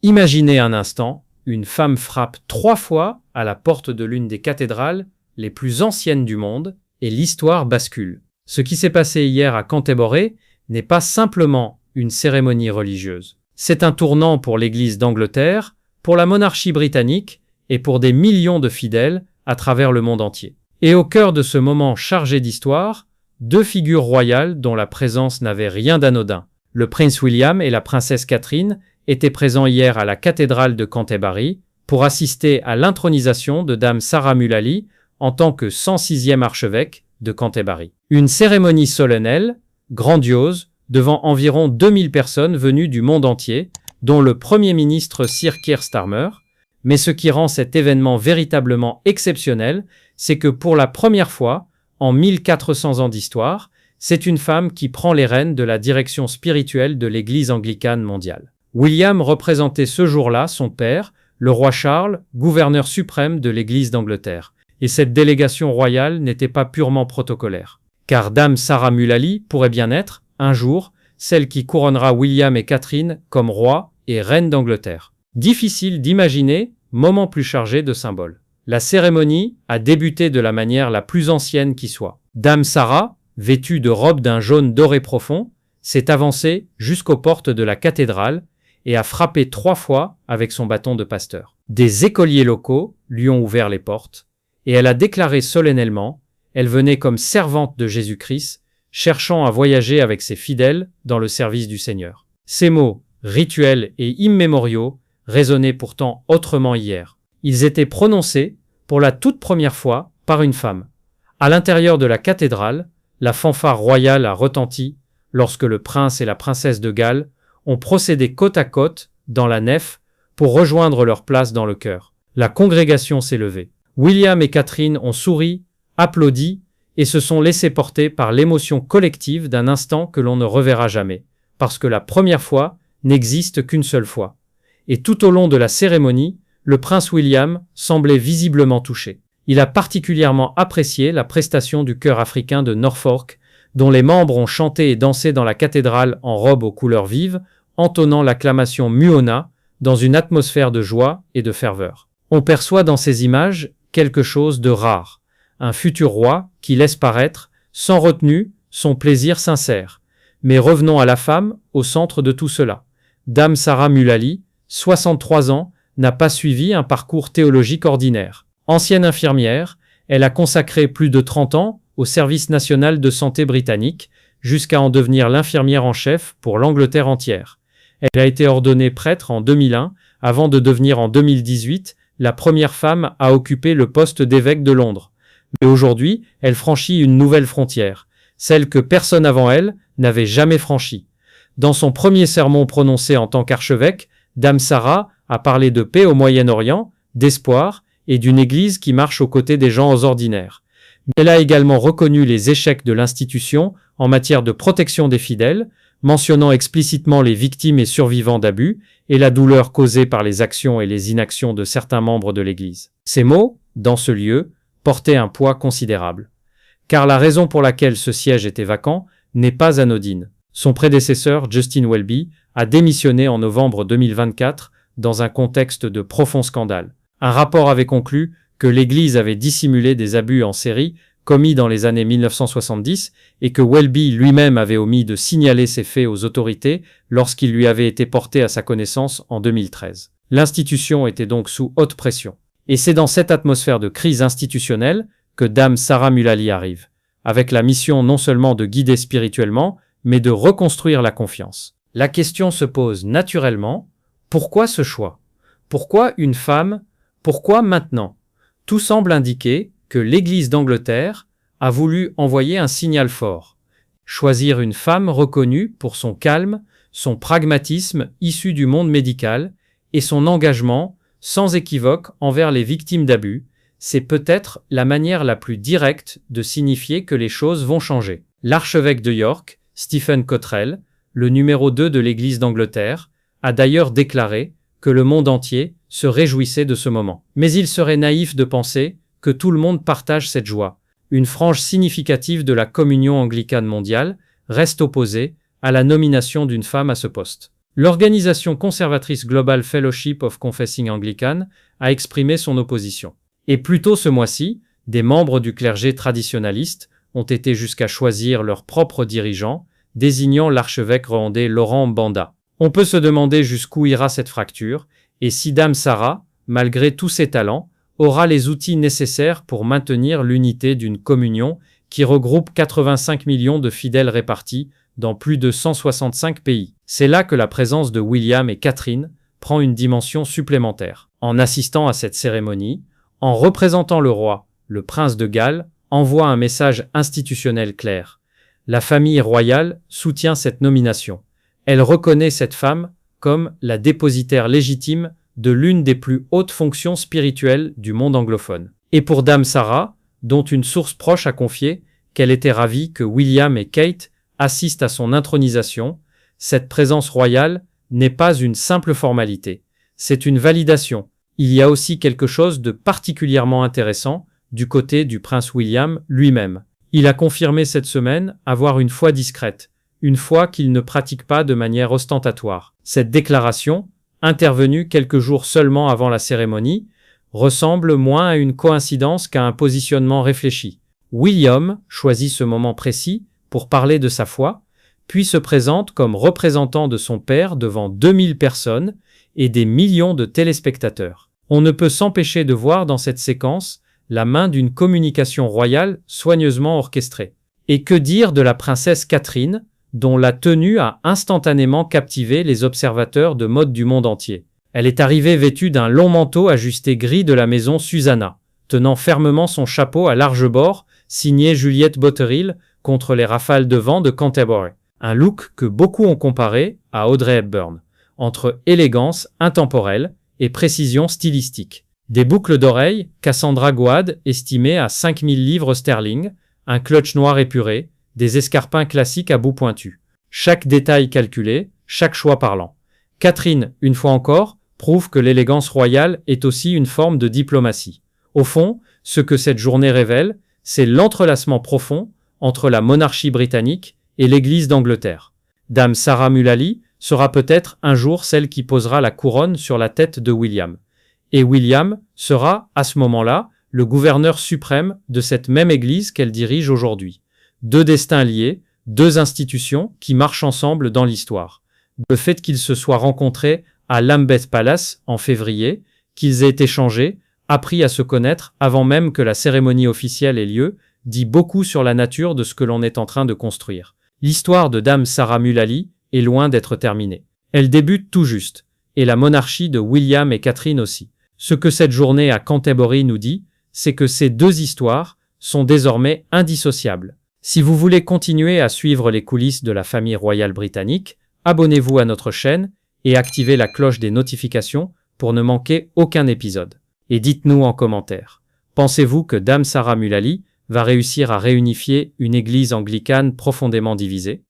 Imaginez un instant, une femme frappe 3 fois à la porte de l'une des cathédrales les plus anciennes du monde et l'histoire bascule. Ce qui s'est passé hier à Canterbury n'est pas simplement une cérémonie religieuse. C'est un tournant pour l'Église d'Angleterre, pour la monarchie britannique et pour des millions de fidèles à travers le monde entier. Et au cœur de ce moment chargé d'histoire, 2 figures royales dont la présence n'avait rien d'anodin. Le prince William et la princesse Catherine étaient présents hier à la cathédrale de Canterbury pour assister à l'intronisation de Dame Sarah Mullally en tant que 106e archevêque de Canterbury. Une cérémonie solennelle, grandiose, devant environ 2000 personnes venues du monde entier, dont le Premier ministre Sir Keir Starmer. Mais ce qui rend cet événement véritablement exceptionnel, c'est que pour la première fois, en 1400 ans d'histoire, c'est une femme qui prend les rênes de la direction spirituelle de l'Église anglicane mondiale. William représentait ce jour-là son père, le roi Charles, gouverneur suprême de l'Église d'Angleterre. Et cette délégation royale n'était pas purement protocolaire. Car Dame Sarah Mullally pourrait bien être, un jour, celle qui couronnera William et Catherine comme roi et reine d'Angleterre. Difficile d'imaginer moment plus chargé de symboles. La cérémonie a débuté de la manière la plus ancienne qui soit. Dame Sarah, vêtue de robe d'un jaune doré profond, s'est avancée jusqu'aux portes de la cathédrale et a frappé 3 fois avec son bâton de pasteur. Des écoliers locaux lui ont ouvert les portes, et elle a déclaré solennellement, elle venait comme servante de Jésus-Christ, cherchant à voyager avec ses fidèles dans le service du Seigneur. Ces mots, rituels et immémoriaux, résonnaient pourtant autrement hier. Ils étaient prononcés, pour la toute première fois, par une femme. À l'intérieur de la cathédrale, la fanfare royale a retenti lorsque le prince et la princesse de Galles ont procédé côte à côte dans la nef pour rejoindre leur place dans le chœur. La congrégation s'est levée. William et Catherine ont souri, applaudi et se sont laissés porter par l'émotion collective d'un instant que l'on ne reverra jamais, parce que la première fois n'existe qu'une seule fois. Et tout au long de la cérémonie, le prince William semblait visiblement touché. Il a particulièrement apprécié la prestation du chœur africain de Norfolk, dont les membres ont chanté et dansé dans la cathédrale en robe aux couleurs vives, entonnant l'acclamation Muona dans une atmosphère de joie et de ferveur. On perçoit dans ces images quelque chose de rare, un futur roi qui laisse paraître, sans retenue, son plaisir sincère. Mais revenons à la femme, au centre de tout cela. Dame Sarah Mullally, 63 ans, n'a pas suivi un parcours théologique ordinaire. Ancienne infirmière, elle a consacré plus de 30 ans au service national de santé britannique, jusqu'à en devenir l'infirmière en chef pour l'Angleterre entière. Elle a été ordonnée prêtre en 2001, avant de devenir en 2018 la première femme à occuper le poste d'évêque de Londres. Mais aujourd'hui, elle franchit une nouvelle frontière, celle que personne avant elle n'avait jamais franchie. Dans son premier sermon prononcé en tant qu'archevêque, Dame Sarah a parlé de paix au Moyen-Orient, d'espoir et d'une église qui marche aux côtés des gens ordinaires. Elle a également reconnu les échecs de l'institution en matière de protection des fidèles, mentionnant explicitement les victimes et survivants d'abus et la douleur causée par les actions et les inactions de certains membres de l'Église. Ces mots, dans ce lieu, portaient un poids considérable. Car la raison pour laquelle ce siège était vacant n'est pas anodine. Son prédécesseur, Justin Welby, a démissionné en novembre 2024 dans un contexte de profond scandale. Un rapport avait conclu que l'Église avait dissimulé des abus en série commis dans les années 1970 et que Welby lui-même avait omis de signaler ces faits aux autorités lorsqu'il lui avait été porté à sa connaissance en 2013. L'institution était donc sous haute pression. Et c'est dans cette atmosphère de crise institutionnelle que Dame Sarah Mullally arrive, avec la mission non seulement de guider spirituellement, mais de reconstruire la confiance. La question se pose naturellement, pourquoi ce choix? Pourquoi une femme? Pourquoi maintenant? Tout semble indiquer que l'Église d'Angleterre a voulu envoyer un signal fort. Choisir une femme reconnue pour son calme, son pragmatisme issu du monde médical et son engagement sans équivoque envers les victimes d'abus, c'est peut-être la manière la plus directe de signifier que les choses vont changer. L'archevêque de York, Stephen Cottrell, le numéro 2 de l'Église d'Angleterre, a d'ailleurs déclaré que le monde entier se réjouissait de ce moment. Mais il serait naïf de penser que tout le monde partage cette joie. Une frange significative de la communion anglicane mondiale reste opposée à la nomination d'une femme à ce poste. L'organisation conservatrice Global Fellowship of Confessing Anglican a exprimé son opposition. Et plus tôt ce mois-ci, des membres du clergé traditionnaliste ont été jusqu'à choisir leur propre dirigeant, désignant l'archevêque rwandais Laurent Mbanda. On peut se demander jusqu'où ira cette fracture, et si Dame Sarah, malgré tous ses talents, aura les outils nécessaires pour maintenir l'unité d'une communion qui regroupe 85 millions de fidèles répartis dans plus de 165 pays. C'est là que la présence de William et Catherine prend une dimension supplémentaire. En assistant à cette cérémonie, en représentant le roi, le prince de Galles envoie un message institutionnel clair. La famille royale soutient cette nomination. Elle reconnaît cette femme comme la dépositaire légitime de l'une des plus hautes fonctions spirituelles du monde anglophone. Et pour Dame Sarah, dont une source proche a confié qu'elle était ravie que William et Kate assistent à son intronisation, cette présence royale n'est pas une simple formalité, c'est une validation. Il y a aussi quelque chose de particulièrement intéressant du côté du prince William lui-même. Il a confirmé cette semaine avoir une foi discrète, une foi qu'il ne pratique pas de manière ostentatoire. Cette déclaration, intervenue quelques jours seulement avant la cérémonie, ressemble moins à une coïncidence qu'à un positionnement réfléchi. William choisit ce moment précis pour parler de sa foi, puis se présente comme représentant de son père devant 2000 personnes et des millions de téléspectateurs. On ne peut s'empêcher de voir dans cette séquence la main d'une communication royale soigneusement orchestrée. Et que dire de la princesse Catherine, dont la tenue a instantanément captivé les observateurs de mode du monde entier. Elle est arrivée vêtue d'un long manteau ajusté gris de la maison Susanna, tenant fermement son chapeau à large bord, signé Juliette Botterill, contre les rafales de vent de Canterbury. Un look que beaucoup ont comparé à Audrey Hepburn, entre élégance intemporelle et précision stylistique. Des boucles d'oreilles, Cassandra Goad estimées à 5000 livres sterling, un clutch noir épuré, des escarpins classiques à bout pointu. Chaque détail calculé, chaque choix parlant. Catherine, une fois encore, prouve que l'élégance royale est aussi une forme de diplomatie. Au fond, ce que cette journée révèle, c'est l'entrelacement profond entre la monarchie britannique et l'Église d'Angleterre. Dame Sarah Mullally sera peut-être un jour celle qui posera la couronne sur la tête de William. Et William sera, à ce moment-là, le gouverneur suprême de cette même Église qu'elle dirige aujourd'hui. Deux destins liés, deux institutions qui marchent ensemble dans l'histoire. Le fait qu'ils se soient rencontrés à Lambeth Palace en février, qu'ils aient échangé, appris à se connaître avant même que la cérémonie officielle ait lieu, dit beaucoup sur la nature de ce que l'on est en train de construire. L'histoire de Dame Sarah Mullally est loin d'être terminée. Elle débute tout juste, et la monarchie de William et Catherine aussi. Ce que cette journée à Canterbury nous dit, c'est que ces deux histoires sont désormais indissociables. Si vous voulez continuer à suivre les coulisses de la famille royale britannique, abonnez-vous à notre chaîne et activez la cloche des notifications pour ne manquer aucun épisode. Et dites-nous en commentaire, pensez-vous que Dame Sarah Mullally va réussir à réunifier une église anglicane profondément divisée ?